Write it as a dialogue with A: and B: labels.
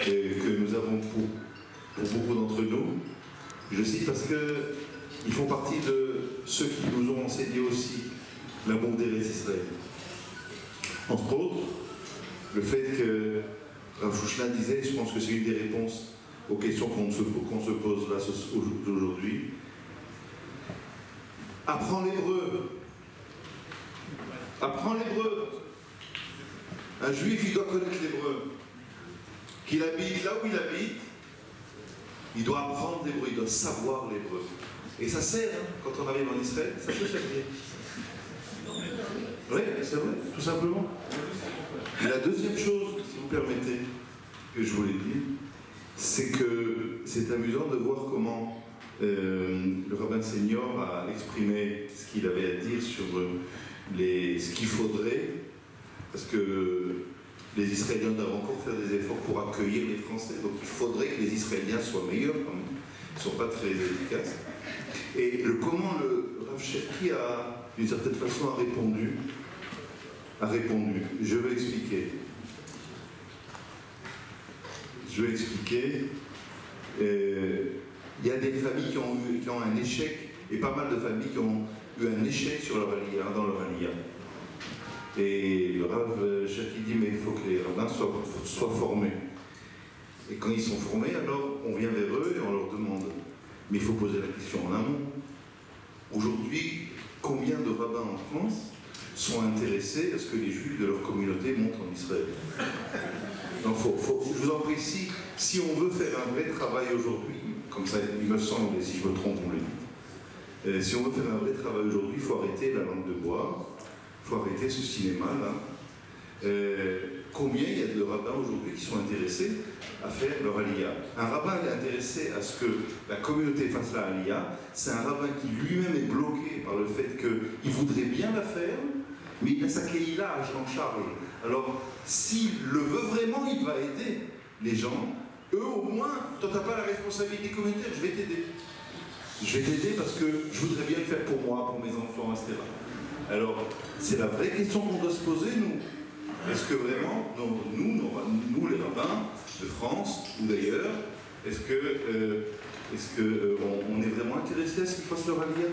A: que nous avons pour beaucoup d'entre nous. Je cite parce qu'ils font partie de ceux qui nous ont enseigné aussi l'amour d'Eretz Israël. Entre autres, le fait que Rav Chouchna disait, je pense que c'est une des réponses aux questions qu'on se pose là aujourd'hui, apprends l'hébreu. Apprends l'hébreu. Un juif, il doit connaître l'hébreu. Qu'il habite là où il habite, il doit apprendre l'hébreu, il doit savoir l'hébreu. Et ça sert, hein, quand on arrive en Israël, ça peut servir. Oui, c'est vrai, tout simplement. Et la deuxième chose, si vous permettez, que je voulais dire, c'est que c'est amusant de voir comment le rabbin senior a exprimé ce qu'il avait à dire sur ce qu'il faudrait, parce que les Israéliens doivent encore faire des efforts pour accueillir les Français, donc il faudrait que les Israéliens soient meilleurs quand même, ils ne sont pas très efficaces. Et comment le Rav Cherki a, d'une certaine façon, a répondu. Je vais expliquer. Il y a des familles qui ont un échec, et pas mal de familles qui ont eu un échec sur leur aliyah, dans leur aliyah. Et le Rav Cherki dit, mais il faut que les rabbins soient formés. Et quand ils sont formés, alors on vient vers eux et on leur demande. Mais il faut poser la question en amont. Aujourd'hui, combien de rabbins en France sont intéressés à ce que les juifs de leur communauté montent en Israël? Donc je vous en prie, si on veut faire un vrai travail aujourd'hui, comme ça il me semble, et si je me trompe, on le dit, si on veut faire un vrai travail aujourd'hui, il faut arrêter la langue de bois, il faut arrêter ce cinéma-là. Combien il y a de rabbins aujourd'hui qui sont intéressés à faire leur aliyah? Un rabbin est intéressé à ce que la communauté fasse la aliyah, c'est un rabbin qui lui-même est bloqué par le fait qu'il voudrait bien la faire, mais il a sa keïla à Jean-Charles. Alors, s'il le veut vraiment, il va aider les gens. Eux, au moins, toi, tu n'as pas la responsabilité communautaire, je vais t'aider. Je vais t'aider parce que je voudrais bien le faire pour moi, pour mes enfants, etc. Alors, c'est la vraie question qu'on doit se poser, nous. Est-ce que vraiment, nous les rabbins de France ou d'ailleurs, est-ce qu'on est vraiment intéressés à ce qu'ils fassent leur aliyah?